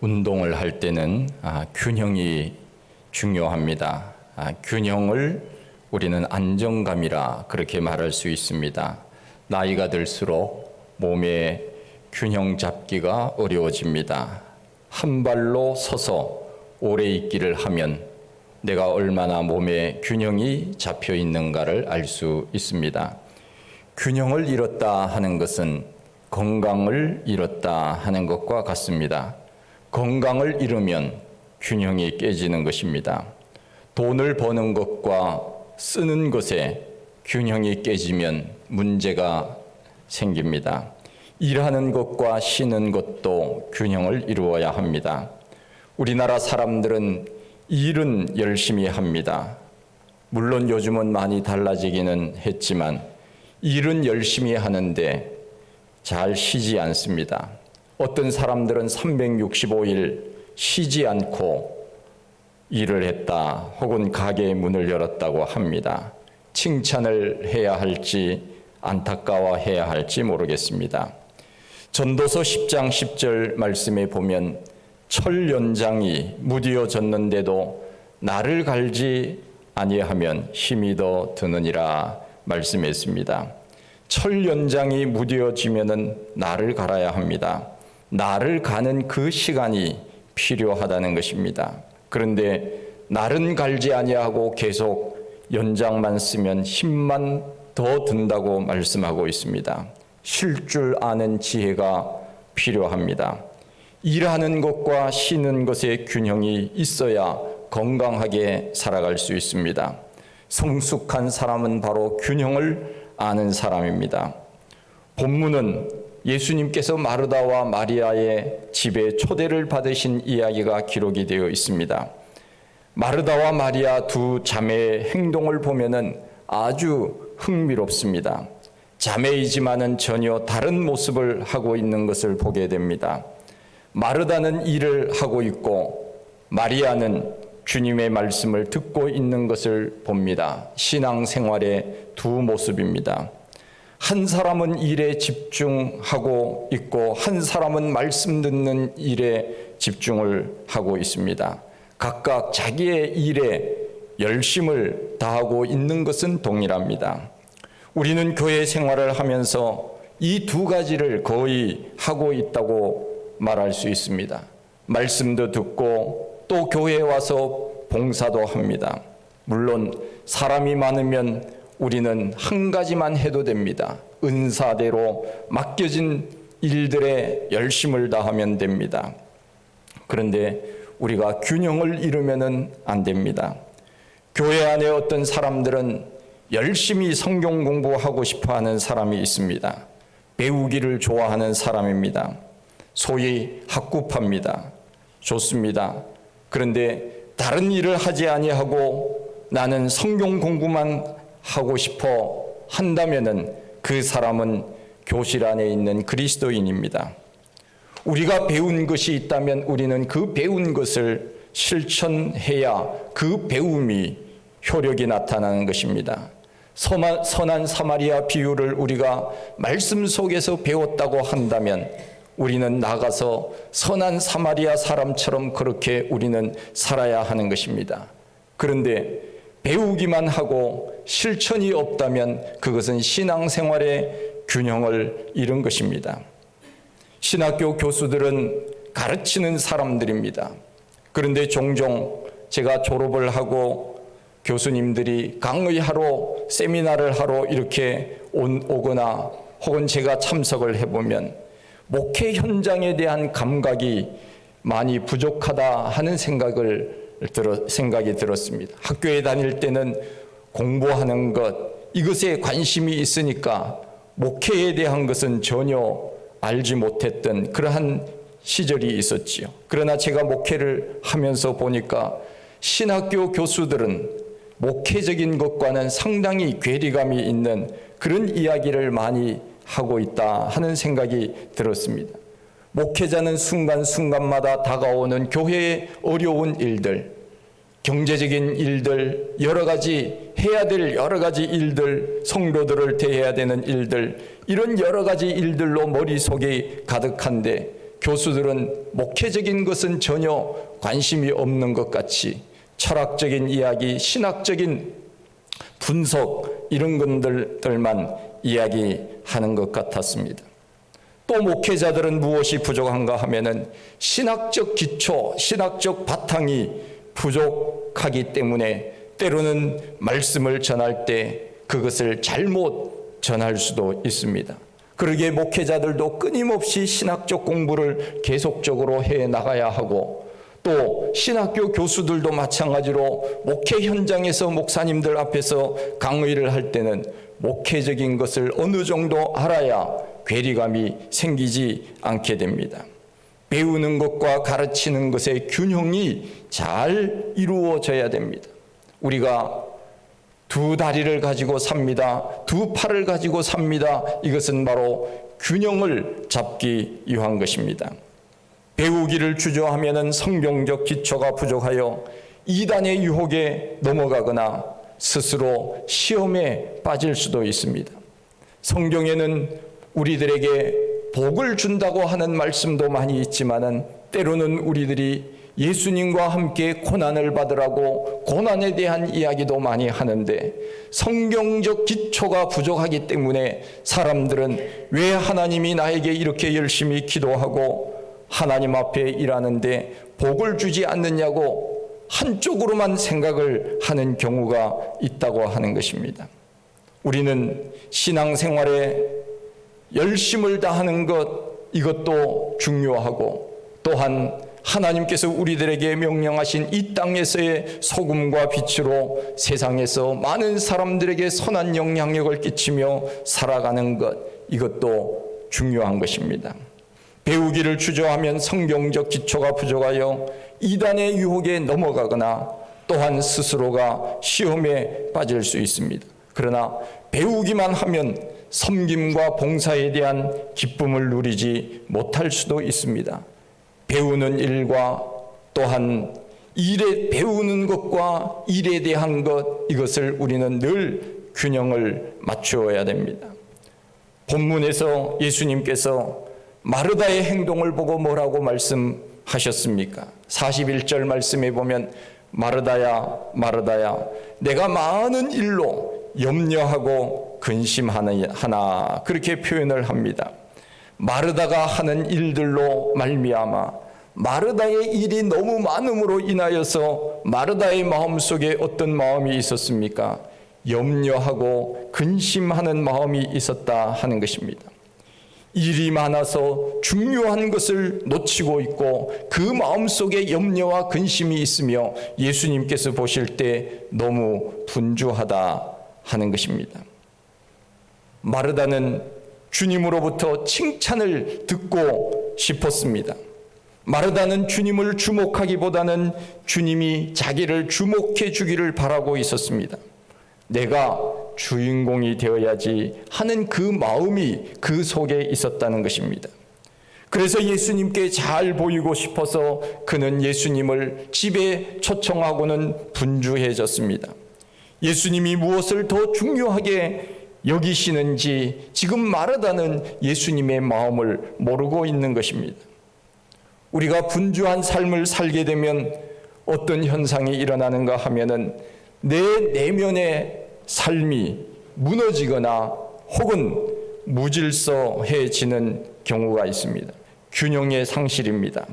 운동을 할 때는 균형이 중요합니다. 균형을 우리는 안정감이라 그렇게 말할 수 있습니다. 나이가 들수록 몸의 균형 잡기가 어려워집니다. 한 발로 서서 오래 있기를 하면 내가 얼마나 몸에 균형이 잡혀 있는가를 알 수 있습니다. 균형을 잃었다 하는 것은 건강을 잃었다 하는 것과 같습니다. 건강을 잃으면 균형이 깨지는 것입니다. 돈을 버는 것과 쓰는 것에 균형이 깨지면 문제가 생깁니다. 일하는 것과 쉬는 것도 균형을 이루어야 합니다. 우리나라 사람들은 일은 열심히 합니다. 물론 요즘은 많이 달라지기는 했지만 일은 열심히 하는데 잘 쉬지 않습니다. 어떤 사람들은 365일 쉬지 않고 일을 했다 혹은 가게의 문을 열었다고 합니다. 칭찬을 해야 할지 안타까워해야 할지 모르겠습니다. 전도서 10장 10절 말씀에 보면 철연장이 무디어졌는데도 나를 갈지 아니하면 힘이 더 드느니라 말씀했습니다. 철연장이 무디어지면은 나를 갈아야 합니다. 나를 가는 그 시간이 필요하다는 것입니다. 그런데 날은 갈지 아니하고 계속 연장만 쓰면 힘만 더 든다고 말씀하고 있습니다. 쉴 줄 아는 지혜가 필요합니다. 일하는 것과 쉬는 것의 균형이 있어야 건강하게 살아갈 수 있습니다. 성숙한 사람은 바로 균형을 아는 사람입니다. 본문은 예수님께서 마르다와 마리아의 집에 초대를 받으신 이야기가 기록이 되어 있습니다. 마르다와 마리아 두 자매의 행동을 보면은 아주 흥미롭습니다. 자매이지만은 전혀 다른 모습을 하고 있는 것을 보게 됩니다. 마르다는 일을 하고 있고 마리아는 주님의 말씀을 듣고 있는 것을 봅니다. 신앙생활의 두 모습입니다. 한 사람은 일에 집중하고 있고 한 사람은 말씀 듣는 일에 집중을 하고 있습니다. 각각 자기의 일에 열심을 다하고 있는 것은 동일합니다. 우리는 교회 생활을 하면서 이 두 가지를 거의 하고 있다고 말할 수 있습니다. 말씀도 듣고 또 교회에 와서 봉사도 합니다. 물론 사람이 많으면 우리는 한 가지만 해도 됩니다. 은사대로 맡겨진 일들에 열심을 다하면 됩니다. 그런데 우리가 균형을 이루면은 안 됩니다. 교회 안에 어떤 사람들은 열심히 성경 공부하고 싶어 하는 사람이 있습니다. 배우기를 좋아하는 사람입니다. 소위 학구파입니다. 좋습니다. 그런데 다른 일을 하지 아니하고 나는 성경 공부만 하고 싶어 한다면은 그 사람은 교실 안에 있는 그리스도인입니다. 우리가 배운 것이 있다면 우리는 그 배운 것을 실천해야 그 배움이 효력이 나타나는 것입니다. 선한 사마리아 비유를 우리가 말씀 속에서 배웠다고 한다면 우리는 나가서 선한 사마리아 사람처럼 그렇게 우리는 살아야 하는 것입니다. 그런데 배우기만 하고 실천이 없다면 그것은 신앙생활의 균형을 잃은 것입니다. 신학교 교수들은 가르치는 사람들입니다. 그런데 종종 제가 졸업을 하고 교수님들이 강의하러 세미나를 하러 이렇게 오거나 혹은 제가 참석을 해보면 목회 현장에 대한 감각이 많이 부족하다 하는 생각이 들었습니다. 학교에 다닐 때는 공부하는 것, 이것에 관심이 있으니까 목회에 대한 것은 전혀 알지 못했던 그러한 시절이 있었지요. 그러나 제가 목회를 하면서 보니까 신학교 교수들은 목회적인 것과는 상당히 괴리감이 있는 그런 이야기를 많이 하고 있다 하는 생각이 들었습니다. 목회자는 순간순간마다 다가오는 교회의 어려운 일들, 경제적인 일들, 여러 가지 해야 될 여러 가지 일들, 성도들을 대해야 되는 일들, 이런 여러 가지 일들로 머릿속이 가득한데 교수들은 목회적인 것은 전혀 관심이 없는 것 같이 철학적인 이야기, 신학적인 분석 이런 것들만 이야기하는 것 같았습니다. 또 목회자들은 무엇이 부족한가 하면은 신학적 기초, 신학적 바탕이 부족하기 때문에 때로는 말씀을 전할 때 그것을 잘못 전할 수도 있습니다. 그러기에 목회자들도 끊임없이 신학적 공부를 계속적으로 해 나가야 하고, 또 신학교 교수들도 마찬가지로 목회 현장에서 목사님들 앞에서 강의를 할 때는 목회적인 것을 어느 정도 알아야 괴리감이 생기지 않게 됩니다. 배우는 것과 가르치는 것의 균형이 잘 이루어져야 됩니다. 우리가 두 다리를 가지고 삽니다. 두 팔을 가지고 삽니다. 이것은 바로 균형을 잡기 위한 것입니다. 배우기를 주저하면 성경적 기초가 부족하여 이단의 유혹에 넘어가거나 스스로 시험에 빠질 수도 있습니다. 성경에는 우리들에게 복을 준다고 하는 말씀도 많이 있지만은 때로는 우리들이 예수님과 함께 고난을 받으라고 고난에 대한 이야기도 많이 하는데, 성경적 기초가 부족하기 때문에 사람들은 왜 하나님이 나에게 이렇게 열심히 기도하고 하나님 앞에 일하는데 복을 주지 않느냐고 한쪽으로만 생각을 하는 경우가 있다고 하는 것입니다. 우리는 신앙생활에 열심을 다하는 것, 이것도 중요하고, 또한 하나님께서 우리들에게 명령하신 이 땅에서의 소금과 빛으로 세상에서 많은 사람들에게 선한 영향력을 끼치며 살아가는 것, 이것도 중요한 것입니다. 배우기를 주저하면 성경적 기초가 부족하여 이단의 유혹에 넘어가거나 또한 스스로가 시험에 빠질 수 있습니다. 그러나 배우기만 하면 섬김과 봉사에 대한 기쁨을 누리지 못할 수도 있습니다. 배우는 일과 또한 일에 배우는 것과 일에 대한 것, 이것을 우리는 늘 균형을 맞추어야 됩니다. 본문에서 예수님께서 마르다의 행동을 보고 뭐라고 말씀하셨습니까? 41절 말씀에 보면 마르다야 마르다야 내가 많은 일로 염려하고 근심하나, 그렇게 표현을 합니다. 마르다가 하는 일들로 말미암아 마르다의 일이 너무 많음으로 인하여서 마르다의 마음속에 어떤 마음이 있었습니까? 염려하고 근심하는 마음이 있었다 하는 것입니다. 일이 많아서 중요한 것을 놓치고 있고 그 마음속에 염려와 근심이 있으며 예수님께서 보실 때 너무 분주하다 하는 것입니다. 마르다는 주님으로부터 칭찬을 듣고 싶었습니다. 마르다는 주님을 주목하기보다는 주님이 자기를 주목해 주기를 바라고 있었습니다. 내가 주인공이 되어야지 하는 그 마음이 그 속에 있었다는 것입니다. 그래서 예수님께 잘 보이고 싶어서 그는 예수님을 집에 초청하고는 분주해졌습니다. 예수님이 무엇을 더 중요하게 여기시는지 지금 마르다는 예수님의 마음을 모르고 있는 것입니다. 우리가 분주한 삶을 살게 되면 어떤 현상이 일어나는가 하면은 내 내면의 삶이 무너지거나 혹은 무질서해지는 경우가 있습니다. 균형의 상실입니다.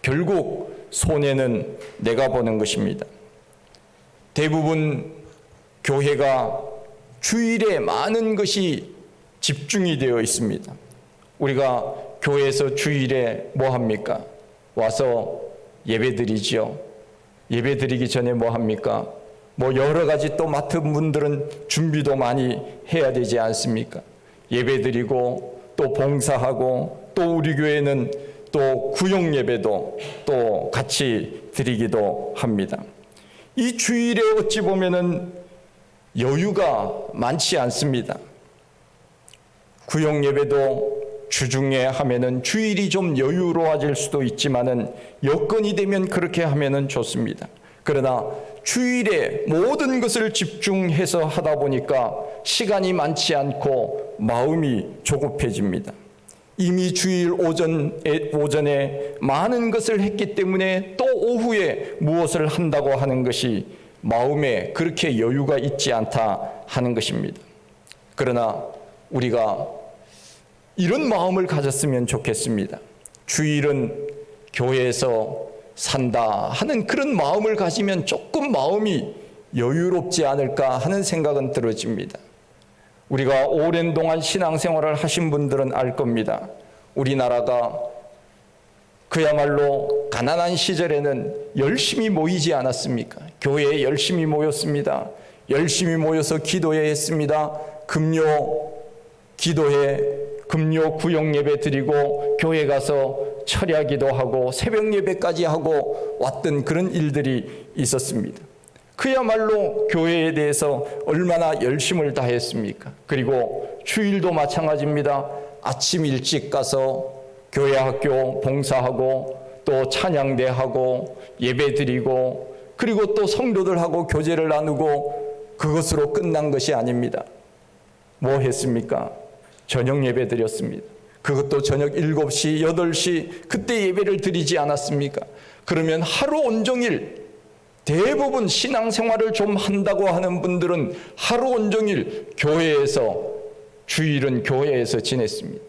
결국 손해는 내가 보는 것입니다. 대부분 교회가 주일에 많은 것이 집중이 되어 있습니다. 우리가 교회에서 주일에 뭐 합니까? 와서 예배드리죠. 예배드리기 전에 뭐 합니까? 뭐 여러 가지 또 맡은 분들은 준비도 많이 해야 되지 않습니까? 예배드리고 또 봉사하고 또 우리 교회는 또 구역 예배도 또 같이 드리기도 합니다. 이 주일에 어찌 보면은 여유가 많지 않습니다. 구역 예배도 주중에 하면은 주일이 좀 여유로워질 수도 있지만은 여건이 되면 그렇게 하면은 좋습니다. 그러나 주일에 모든 것을 집중해서 하다 보니까 시간이 많지 않고 마음이 조급해집니다. 이미 주일 오전에 많은 것을 했기 때문에 또 오후에 무엇을 한다고 하는 것이 마음에 그렇게 여유가 있지 않다 하는 것입니다. 그러나 우리가 이런 마음을 가졌으면 좋겠습니다. 주일은 교회에서 산다 하는 그런 마음을 가지면 조금 마음이 여유롭지 않을까 하는 생각은 들어집니다. 우리가 오랜 동안 신앙생활을 하신 분들은 알 겁니다. 우리나라가 그야말로 가난한 시절에는 열심히 모이지 않았습니까? 교회에 열심히 모였습니다. 열심히 모여서 기도회 했습니다. 금요 기도회, 금요 구역 예배 드리고 교회 가서 철야 기도하고 새벽 예배까지 하고 왔던 그런 일들이 있었습니다. 그야말로 교회에 대해서 얼마나 열심을 다했습니까? 그리고 주일도 마찬가지입니다. 아침 일찍 가서 교회 학교 봉사하고 또 찬양대하고 예배드리고 그리고 또 성도들하고 교제를 나누고 그것으로 끝난 것이 아닙니다. 뭐 했습니까? 저녁 예배 드렸습니다. 그것도 저녁 7시, 8시 그때 예배를 드리지 않았습니까? 그러면 하루 온종일 대부분 신앙생활을 좀 한다고 하는 분들은 하루 온종일 교회에서 주일은 교회에서 지냈습니다.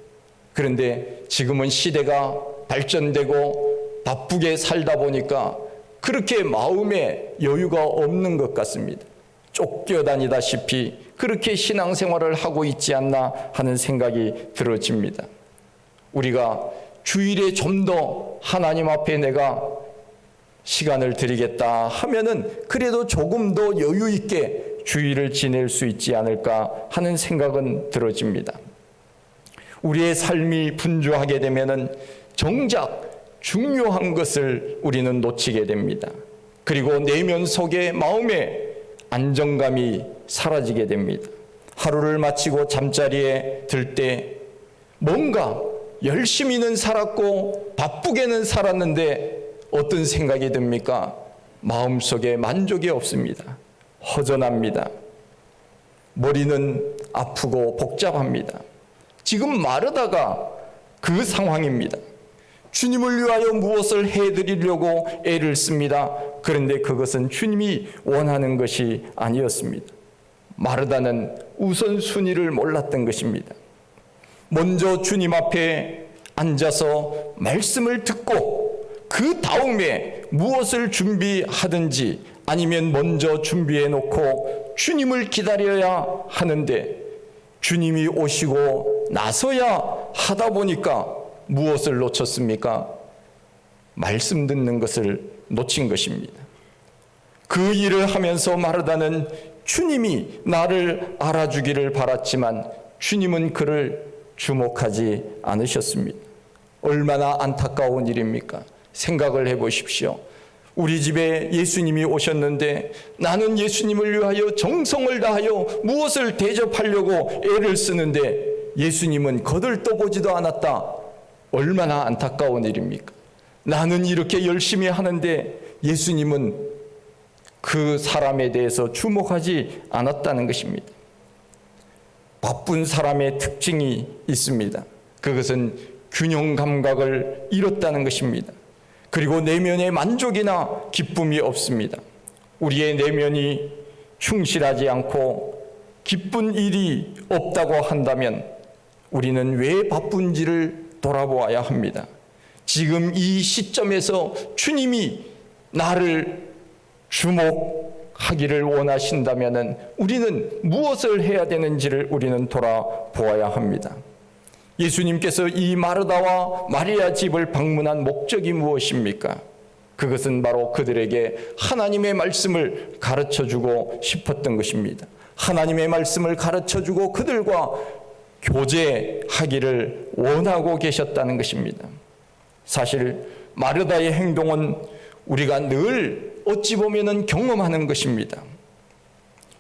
그런데 지금은 시대가 발전되고 바쁘게 살다 보니까 그렇게 마음에 여유가 없는 것 같습니다. 쫓겨다니다시피 그렇게 신앙생활을 하고 있지 않나 하는 생각이 들어집니다. 우리가 주일에 좀 더 하나님 앞에 내가 시간을 드리겠다 하면은 그래도 조금 더 여유 있게 주일을 지낼 수 있지 않을까 하는 생각은 들어집니다. 우리의 삶이 분주하게 되면은 정작 중요한 것을 우리는 놓치게 됩니다. 그리고 내면 속에 마음의 안정감이 사라지게 됩니다. 하루를 마치고 잠자리에 들 때 뭔가 열심히는 살았고 바쁘게는 살았는데 어떤 생각이 듭니까? 마음속에 만족이 없습니다. 허전합니다. 머리는 아프고 복잡합니다. 지금 마르다가 그 상황입니다. 주님을 위하여 무엇을 해드리려고 애를 씁니다. 그런데 그것은 주님이 원하는 것이 아니었습니다. 마르다는 우선순위를 몰랐던 것입니다. 먼저 주님 앞에 앉아서 말씀을 듣고 그 다음에 무엇을 준비하든지 아니면 먼저 준비해 놓고 주님을 기다려야 하는데 주님이 오시고 나서야 하다 보니까 무엇을 놓쳤습니까? 말씀 듣는 것을 놓친 것입니다. 그 일을 하면서 마르다는 주님이 나를 알아주기를 바랐지만 주님은 그를 주목하지 않으셨습니다. 얼마나 안타까운 일입니까? 생각을 해보십시오. 우리 집에 예수님이 오셨는데 나는 예수님을 위하여 정성을 다하여 무엇을 대접하려고 애를 쓰는데 예수님은 거들떠보지도 않았다. 얼마나 안타까운 일입니까? 나는 이렇게 열심히 하는데 예수님은 그 사람에 대해서 주목하지 않았다는 것입니다. 바쁜 사람의 특징이 있습니다. 그것은 균형 감각을 잃었다는 것입니다. 그리고 내면에 만족이나 기쁨이 없습니다. 우리의 내면이 충실하지 않고 기쁜 일이 없다고 한다면 우리는 왜 바쁜지를 돌아보아야 합니다. 지금 이 시점에서 주님이 나를 주목하기를 원하신다면 우리는 무엇을 해야 되는지를 우리는 돌아보아야 합니다. 예수님께서 이 마르다와 마리아 집을 방문한 목적이 무엇입니까? 그것은 바로 그들에게 하나님의 말씀을 가르쳐주고 싶었던 것입니다. 하나님의 말씀을 가르쳐주고 그들과 교제하기를 원하고 계셨다는 것입니다. 사실 마르다의 행동은 우리가 늘 어찌 보면은 경험하는 것입니다.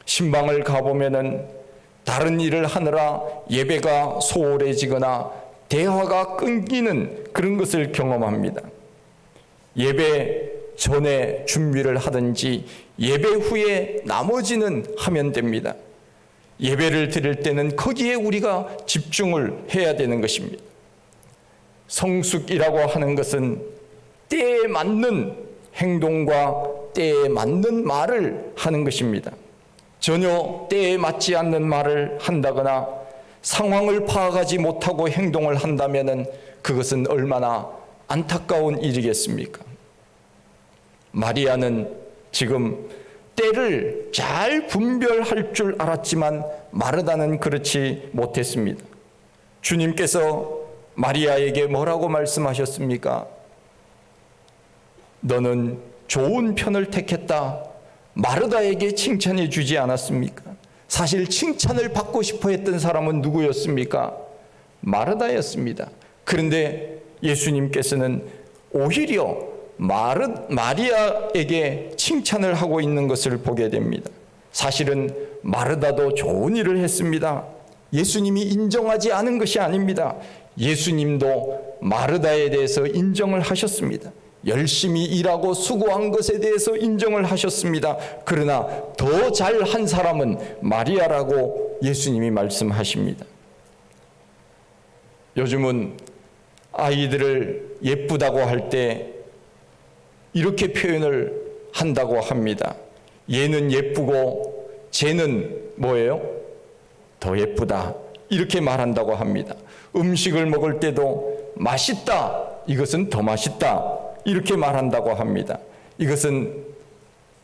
신방을 가보면은 다른 일을 하느라 예배가 소홀해지거나 대화가 끊기는 그런 것을 경험합니다. 예배 전에 준비를 하든지 예배 후에 나머지는 하면 됩니다. 예배를 드릴 때는 거기에 우리가 집중을 해야 되는 것입니다. 성숙이라고 하는 것은 때에 맞는 행동과 때에 맞는 말을 하는 것입니다. 전혀 때에 맞지 않는 말을 한다거나 상황을 파악하지 못하고 행동을 한다면 그것은 얼마나 안타까운 일이겠습니까? 마리아는 지금 때를 잘 분별할 줄 알았지만 마르다는 그렇지 못했습니다. 주님께서 마리아에게 뭐라고 말씀하셨습니까? 너는 좋은 편을 택했다. 마르다에게 칭찬해 주지 않았습니까? 사실 칭찬을 받고 싶어 했던 사람은 누구였습니까? 마르다였습니다. 그런데 예수님께서는 오히려 마리아에게 칭찬을 하고 있는 것을 보게 됩니다. 사실은 마르다도 좋은 일을 했습니다. 예수님이 인정하지 않은 것이 아닙니다. 예수님도 마르다에 대해서 인정을 하셨습니다. 열심히 일하고 수고한 것에 대해서 인정을 하셨습니다. 그러나 더 잘한 사람은 마리아라고 예수님이 말씀하십니다. 요즘은 아이들을 예쁘다고 할 때 이렇게 표현을 한다고 합니다. 얘는 예쁘고 쟤는 뭐예요? 더 예쁘다. 이렇게 말한다고 합니다. 음식을 먹을 때도 맛있다. 이것은 더 맛있다. 이렇게 말한다고 합니다. 이것은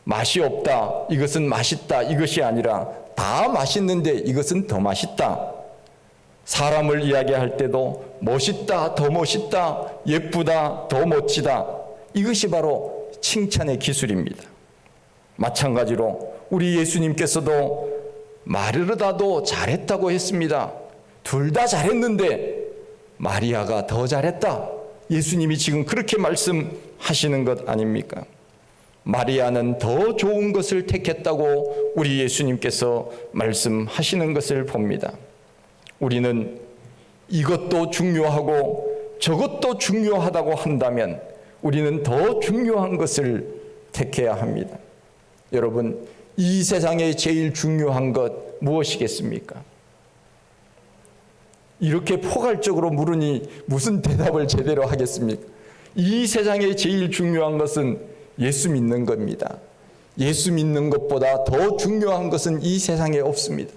맛이 없다. 이것은 맛있다. 이것이 아니라 다 맛있는데 이것은 더 맛있다. 사람을 이야기할 때도 멋있다. 더 멋있다. 예쁘다. 더 멋지다. 이것이 바로 칭찬의 기술입니다. 마찬가지로 우리 예수님께서도 마르다도 잘했다고 했습니다. 둘 다 잘했는데 마리아가 더 잘했다. 예수님이 지금 그렇게 말씀하시는 것 아닙니까? 마리아는 더 좋은 것을 택했다고 우리 예수님께서 말씀하시는 것을 봅니다. 우리는 이것도 중요하고 저것도 중요하다고 한다면 우리는 더 중요한 것을 택해야 합니다. 여러분, 이 세상에 제일 중요한 것 무엇이겠습니까? 이렇게 포괄적으로 물으니 무슨 대답을 제대로 하겠습니까? 이 세상에 제일 중요한 것은 예수 믿는 겁니다. 예수 믿는 것보다 더 중요한 것은 이 세상에 없습니다.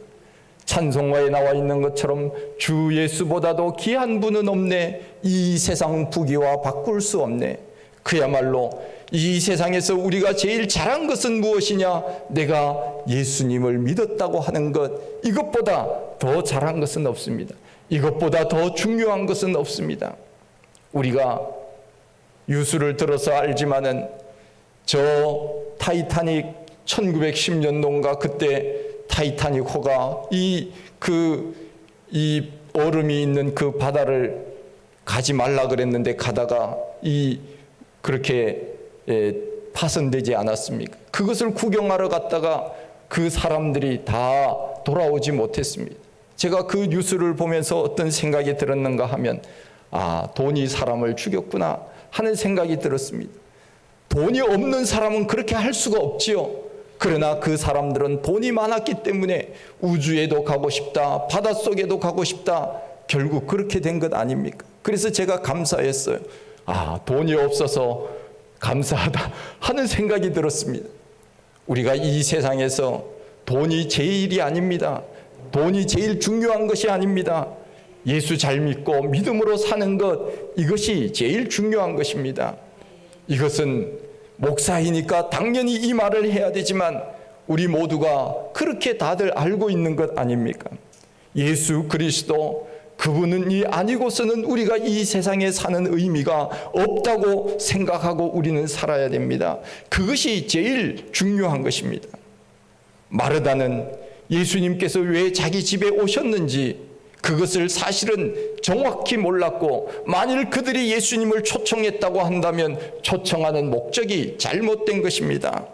찬송가에 나와 있는 것처럼 주 예수보다도 귀한 분은 없네. 이 세상 부귀와 바꿀 수 없네. 그야말로 이 세상에서 우리가 제일 잘한 것은 무엇이냐? 내가 예수님을 믿었다고 하는 것, 이것보다 더 잘한 것은 없습니다. 이것보다 더 중요한 것은 없습니다. 우리가 유수를 들어서 알지만은 저 타이타닉 1910년도인가 그때 타이타닉 호가 이 얼음이 있는 그 바다를 가지 말라 그랬는데 가다가 그렇게 파손되지 않았습니까? 그것을 구경하러 갔다가 그 사람들이 다 돌아오지 못했습니다. 제가 그 뉴스를 보면서 어떤 생각이 들었는가 하면 돈이 사람을 죽였구나 하는 생각이 들었습니다. 돈이 없는 사람은 그렇게 할 수가 없지요. 그러나 그 사람들은 돈이 많았기 때문에 우주에도 가고 싶다, 바닷속에도 가고 싶다, 결국 그렇게 된 것 아닙니까? 그래서 제가 감사했어요. 돈이 없어서 감사하다 하는 생각이 들었습니다. 우리가 이 세상에서 돈이 제일이 아닙니다. 돈이 제일 중요한 것이 아닙니다. 예수 잘 믿고 믿음으로 사는 것, 이것이 제일 중요한 것입니다. 이것은 목사이니까 당연히 이 말을 해야 되지만 우리 모두가 그렇게 다들 알고 있는 것 아닙니까? 예수 그리스도, 그분이 아니고서는 우리가 이 세상에 사는 의미가 없다고 생각하고 우리는 살아야 됩니다. 그것이 제일 중요한 것입니다. 마르다는 예수님께서 왜 자기 집에 오셨는지 그것을 사실은 정확히 몰랐고, 만일 그들이 예수님을 초청했다고 한다면 초청하는 목적이 잘못된 것입니다.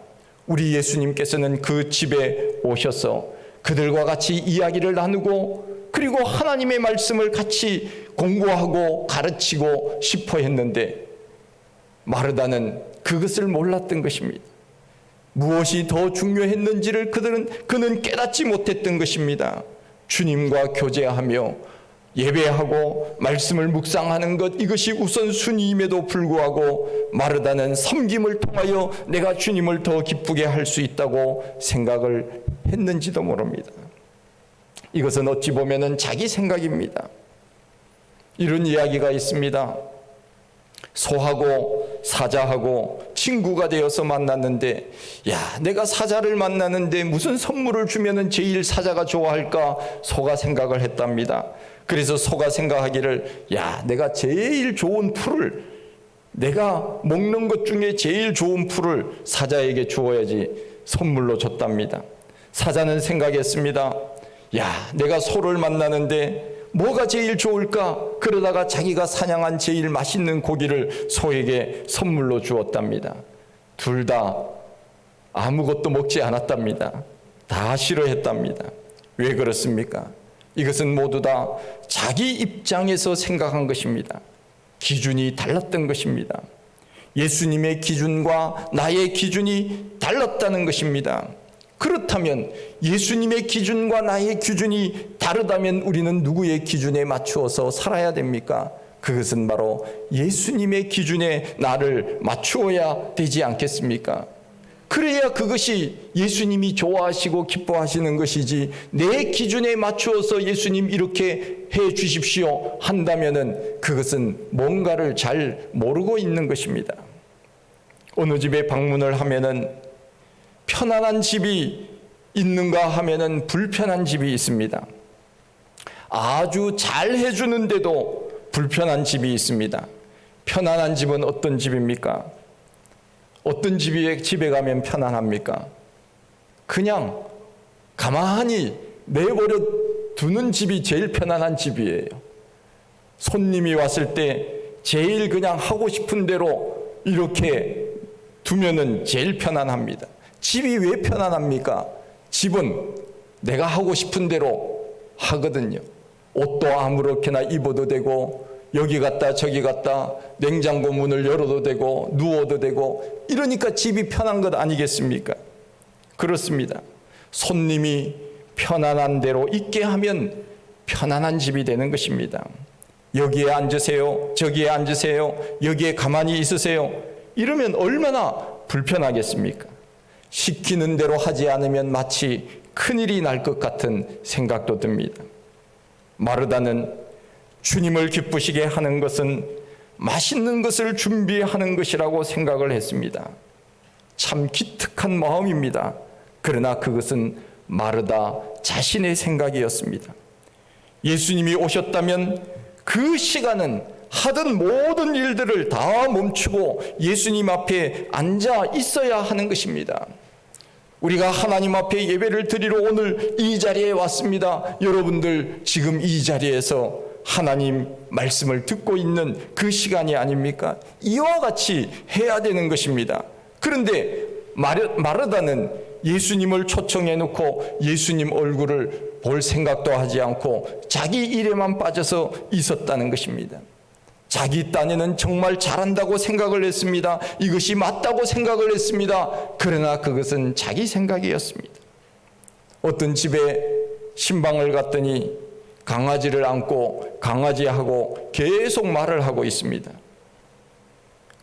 우리 예수님께서는 그 집에 오셔서 그들과 같이 이야기를 나누고 그리고 하나님의 말씀을 같이 공부하고 가르치고 싶어 했는데 마르다는 그것을 몰랐던 것입니다. 무엇이 더 중요했는지를 그는 깨닫지 못했던 것입니다. 주님과 교제하며 예배하고 말씀을 묵상하는 것, 이것이 우선순위임에도 불구하고 마르다는 섬김을 통하여 내가 주님을 더 기쁘게 할 수 있다고 생각을 했는지도 모릅니다. 이것은 어찌 보면은 자기 생각입니다. 이런 이야기가 있습니다. 소하고 사자하고 친구가 되어서 만났는데, 야, 내가 사자를 만나는데 무슨 선물을 주면은 제일 사자가 좋아할까? 소가 생각을 했답니다. 그래서 소가 생각하기를, 야, 내가 제일 좋은 풀을, 내가 먹는 것 중에 제일 좋은 풀을 사자에게 주어야지 선물로 줬답니다. 사자는 생각했습니다. 야, 내가 소를 만나는데 뭐가 제일 좋을까? 그러다가 자기가 사냥한 제일 맛있는 고기를 소에게 선물로 주었답니다. 둘 다 아무것도 먹지 않았답니다. 다 싫어했답니다. 왜 그렇습니까? 이것은 모두 다 자기 입장에서 생각한 것입니다. 기준이 달랐던 것입니다. 예수님의 기준과 나의 기준이 달랐다는 것입니다. 그렇다면 예수님의 기준과 나의 기준이 다르다면 우리는 누구의 기준에 맞추어서 살아야 됩니까? 그것은 바로 예수님의 기준에 나를 맞추어야 되지 않겠습니까? 그래야 그것이 예수님이 좋아하시고 기뻐하시는 것이지, 내 기준에 맞추어서 예수님 이렇게 해 주십시오 한다면은 그것은 뭔가를 잘 모르고 있는 것입니다. 어느 집에 방문을 하면은 편안한 집이 있는가 하면은 불편한 집이 있습니다. 아주 잘 해주는데도 불편한 집이 있습니다. 편안한 집은 어떤 집입니까? 어떤 집에 가면 편안합니까? 그냥 가만히 내버려 두는 집이 제일 편안한 집이에요. 손님이 왔을 때 제일 그냥 하고 싶은 대로 이렇게 두면은 제일 편안합니다. 집이 왜 편안합니까? 집은 내가 하고 싶은 대로 하거든요. 옷도 아무렇게나 입어도 되고, 여기 갔다 저기 갔다 냉장고 문을 열어도 되고 누워도 되고, 이러니까 집이 편한 것 아니겠습니까? 그렇습니다. 손님이 편안한 대로 있게 하면 편안한 집이 되는 것입니다. 여기에 앉으세요, 저기에 앉으세요, 여기에 가만히 있으세요, 이러면 얼마나 불편하겠습니까? 시키는 대로 하지 않으면 마치 큰일이 날 것 같은 생각도 듭니다. 마르다는 주님을 기쁘시게 하는 것은 맛있는 것을 준비하는 것이라고 생각을 했습니다. 참 기특한 마음입니다. 그러나 그것은 마르다 자신의 생각이었습니다. 예수님이 오셨다면 그 시간은 하던 모든 일들을 다 멈추고 예수님 앞에 앉아 있어야 하는 것입니다. 우리가 하나님 앞에 예배를 드리러 오늘 이 자리에 왔습니다. 여러분들 지금 이 자리에서 하나님 말씀을 듣고 있는 그 시간이 아닙니까? 이와 같이 해야 되는 것입니다. 그런데 마르다는 예수님을 초청해 놓고 예수님 얼굴을 볼 생각도 하지 않고 자기 일에만 빠져서 있었다는 것입니다. 자기 딴에는 정말 잘한다고 생각을 했습니다. 이것이 맞다고 생각을 했습니다. 그러나 그것은 자기 생각이었습니다. 어떤 집에 신방을 갔더니 강아지를 안고 강아지하고 계속 말을 하고 있습니다.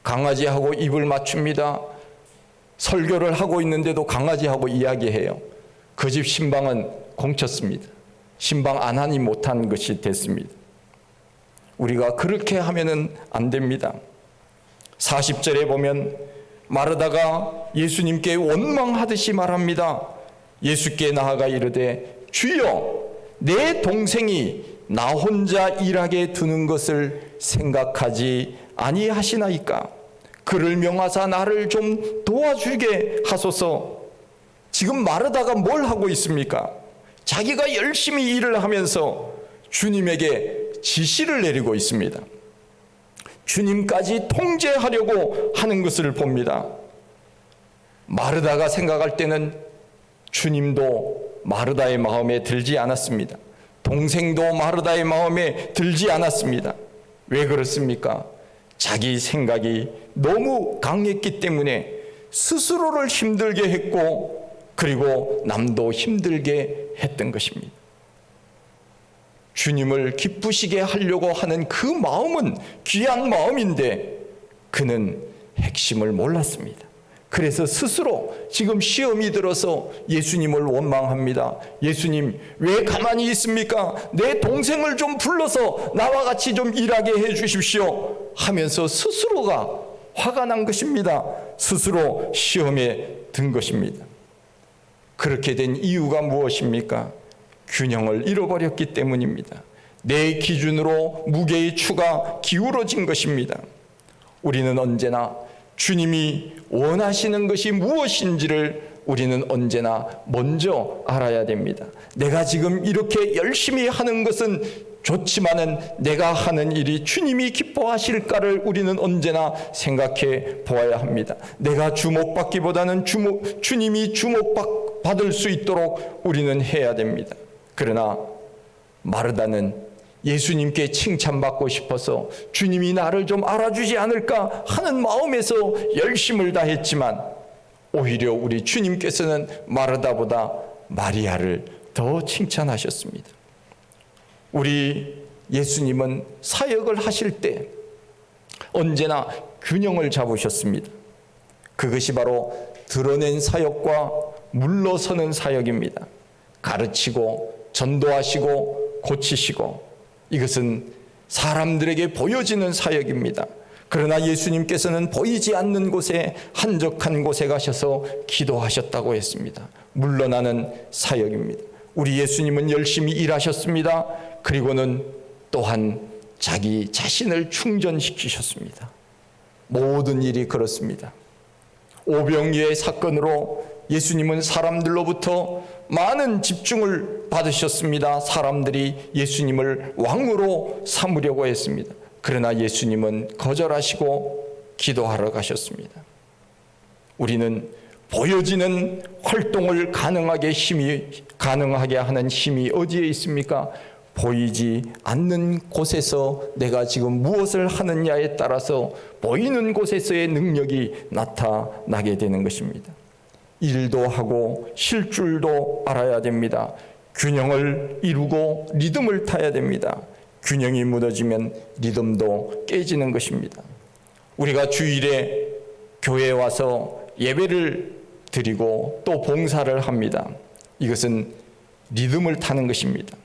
강아지하고 입을 맞춥니다. 설교를 하고 있는데도 강아지하고 이야기해요. 그 집 신방은 공쳤습니다. 신방 안 하니 못한 것이 됐습니다. 우리가 그렇게 하면은 안 됩니다. 40절에 보면 마르다가 예수님께 원망하듯이 말합니다. 예수께 나아가 이르되 주여, 내 동생이 나 혼자 일하게 두는 것을 생각하지 아니하시나이까? 그를 명하사 나를 좀 도와주게 하소서. 지금 마르다가 뭘 하고 있습니까? 자기가 열심히 일을 하면서 주님에게 지시를 내리고 있습니다. 주님까지 통제하려고 하는 것을 봅니다. 마르다가 생각할 때는 주님도 마르다의 마음에 들지 않았습니다. 동생도 마르다의 마음에 들지 않았습니다. 왜 그렇습니까? 자기 생각이 너무 강했기 때문에 스스로를 힘들게 했고, 그리고 남도 힘들게 했던 것입니다. 주님을 기쁘시게 하려고 하는 그 마음은 귀한 마음인데 그는 핵심을 몰랐습니다. 그래서 스스로 지금 시험이 들어서 예수님을 원망합니다. 예수님, 왜 가만히 있습니까? 내 동생을 좀 불러서 나와 같이 좀 일하게 해 주십시오 하면서 스스로가 화가 난 것입니다. 스스로 시험에 든 것입니다. 그렇게 된 이유가 무엇입니까? 균형을 잃어버렸기 때문입니다. 내 기준으로 무게의 추가 기울어진 것입니다. 우리는 언제나 주님이 원하시는 것이 무엇인지를 우리는 언제나 먼저 알아야 됩니다. 내가 지금 이렇게 열심히 하는 것은 좋지만은 내가 하는 일이 주님이 기뻐하실까를 우리는 언제나 생각해 보아야 합니다. 내가 주목받기보다는 주님이 주목받을 수 있도록 우리는 해야 됩니다. 그러나 마르다는 예수님께 칭찬받고 싶어서 주님이 나를 좀 알아주지 않을까 하는 마음에서 열심을 다했지만 오히려 우리 주님께서는 마르다보다 마리아를 더 칭찬하셨습니다. 우리 예수님은 사역을 하실 때 언제나 균형을 잡으셨습니다. 그것이 바로 드러낸 사역과 물러서는 사역입니다. 가르치고 전도하시고 고치시고 이것은 사람들에게 보여지는 사역입니다. 그러나 예수님께서는 보이지 않는 곳에 한적한 곳에 가셔서 기도하셨다고 했습니다. 물러나는 사역입니다. 우리 예수님은 열심히 일하셨습니다. 그리고는 또한 자기 자신을 충전시키셨습니다. 모든 일이 그렇습니다. 오병이의 사건으로 예수님은 사람들로부터 많은 집중을 받으셨습니다. 사람들이 예수님을 왕으로 삼으려고 했습니다. 그러나 예수님은 거절하시고 기도하러 가셨습니다. 우리는 보여지는 활동을 가능하게 하는 힘이 어디에 있습니까? 보이지 않는 곳에서 내가 지금 무엇을 하느냐에 따라서 보이는 곳에서의 능력이 나타나게 되는 것입니다. 일도 하고 쉴 줄도 알아야 됩니다. 균형을 이루고 리듬을 타야 됩니다. 균형이 무너지면 리듬도 깨지는 것입니다. 우리가 주일에 교회에 와서 예배를 드리고 또 봉사를 합니다. 이것은 리듬을 타는 것입니다.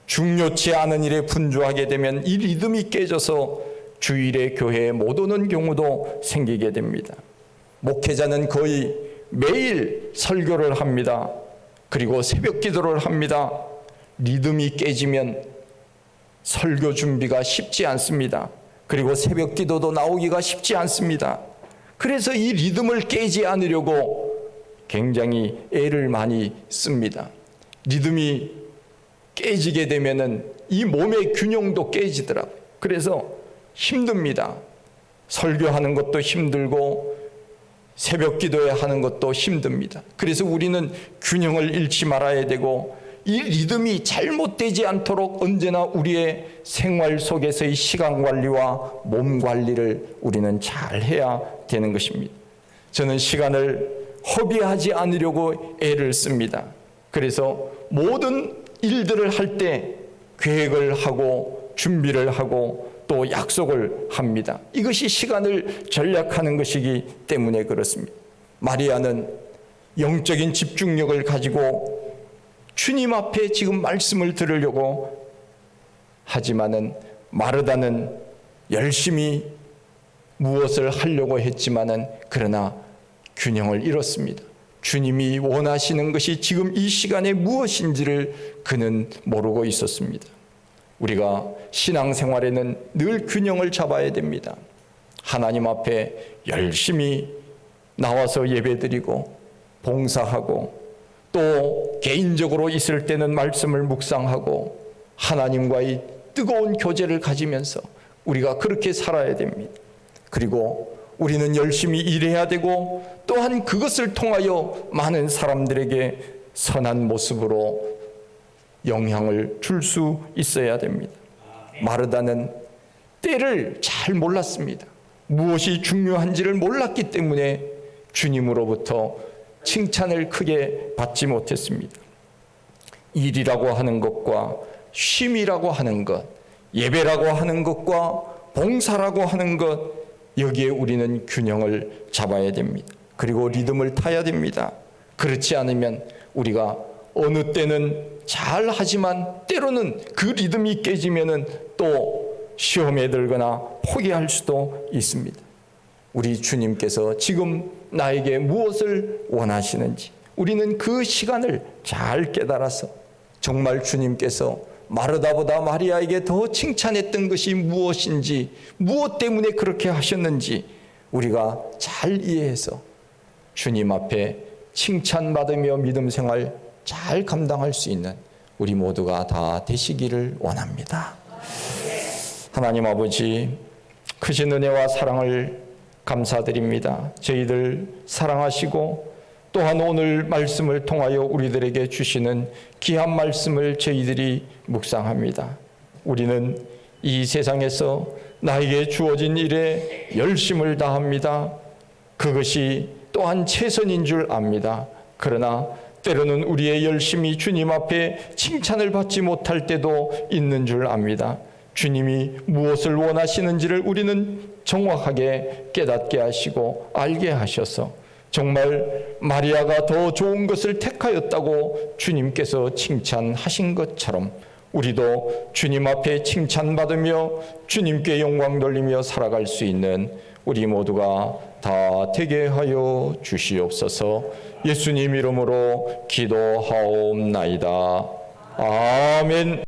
중요치 않은 일에 분주하게 되면 이 리듬이 깨져서 주일에 교회에 못 오는 경우도 생기게 됩니다. 목회자는 거의 매일 설교를 합니다. 그리고 새벽 기도를 합니다. 리듬이 깨지면 설교 준비가 쉽지 않습니다. 그리고 새벽 기도도 나오기가 쉽지 않습니다. 그래서 이 리듬을 깨지 않으려고 굉장히 애를 많이 씁니다. 리듬이 깨지게 되면은 이 몸의 균형도 깨지더라고요. 그래서 힘듭니다. 설교하는 것도 힘들고 새벽 기도에 하는 것도 힘듭니다. 그래서 우리는 균형을 잃지 말아야 되고 이 리듬이 잘못되지 않도록 언제나 우리의 생활 속에서의 시간 관리와 몸 관리를 우리는 잘 해야 되는 것입니다. 저는 시간을 허비하지 않으려고 애를 씁니다. 그래서 모든 일들을 할 때 계획을 하고 준비를 하고 또 약속을 합니다. 이것이 시간을 전략하는 것이기 때문에 그렇습니다. 마리아는 영적인 집중력을 가지고 주님 앞에 지금 말씀을 들으려고 하지만은 마르다는 열심히 무엇을 하려고 했지만은 그러나 균형을 잃었습니다. 주님이 원하시는 것이 지금 이 시간에 무엇인지를 그는 모르고 있었습니다. 우리가 신앙생활에는 늘 균형을 잡아야 됩니다. 하나님 앞에 열심히 나와서 예배드리고 봉사하고 또 개인적으로 있을 때는 말씀을 묵상하고 하나님과의 뜨거운 교제를 가지면서 우리가 그렇게 살아야 됩니다. 그리고 우리는 열심히 일해야 되고 또한 그것을 통하여 많은 사람들에게 선한 모습으로 영향을 줄 수 있어야 됩니다. 마르다는 때를 잘 몰랐습니다. 무엇이 중요한지를 몰랐기 때문에 주님으로부터 칭찬을 크게 받지 못했습니다. 일이라고 하는 것과 쉼이라고 하는 것, 예배라고 하는 것과 봉사라고 하는 것, 여기에 우리는 균형을 잡아야 됩니다. 그리고 리듬을 타야 됩니다. 그렇지 않으면 우리가 어느 때는 잘 하지만 때로는 그 리듬이 깨지면은 또 시험에 들거나 포기할 수도 있습니다. 우리 주님께서 지금 나에게 무엇을 원하시는지 우리는 그 시간을 잘 깨달아서 정말 주님께서 마르다보다 마리아에게 더 칭찬했던 것이 무엇인지, 무엇 때문에 그렇게 하셨는지 우리가 잘 이해해서 주님 앞에 칭찬받으며 믿음 생활 잘 감당할 수 있는 우리 모두가 다 되시기를 원합니다. 하나님 아버지, 크신 은혜와 사랑을 감사드립니다. 저희들 사랑하시고 또한 오늘 말씀을 통하여 우리들에게 주시는 귀한 말씀을 저희들이 묵상합니다. 우리는 이 세상에서 나에게 주어진 일에 열심을 다합니다. 그것이 또한 최선인 줄 압니다. 그러나 때로는 우리의 열심이 주님 앞에 칭찬을 받지 못할 때도 있는 줄 압니다. 주님이 무엇을 원하시는지를 우리는 정확하게 깨닫게 하시고 알게 하셔서 정말 마리아가 더 좋은 것을 택하였다고 주님께서 칭찬하신 것처럼 우리도 주님 앞에 칭찬받으며 주님께 영광 돌리며 살아갈 수 있는 우리 모두가 다 되게 하여 주시옵소서. 예수님 이름으로 기도하옵나이다. 아멘.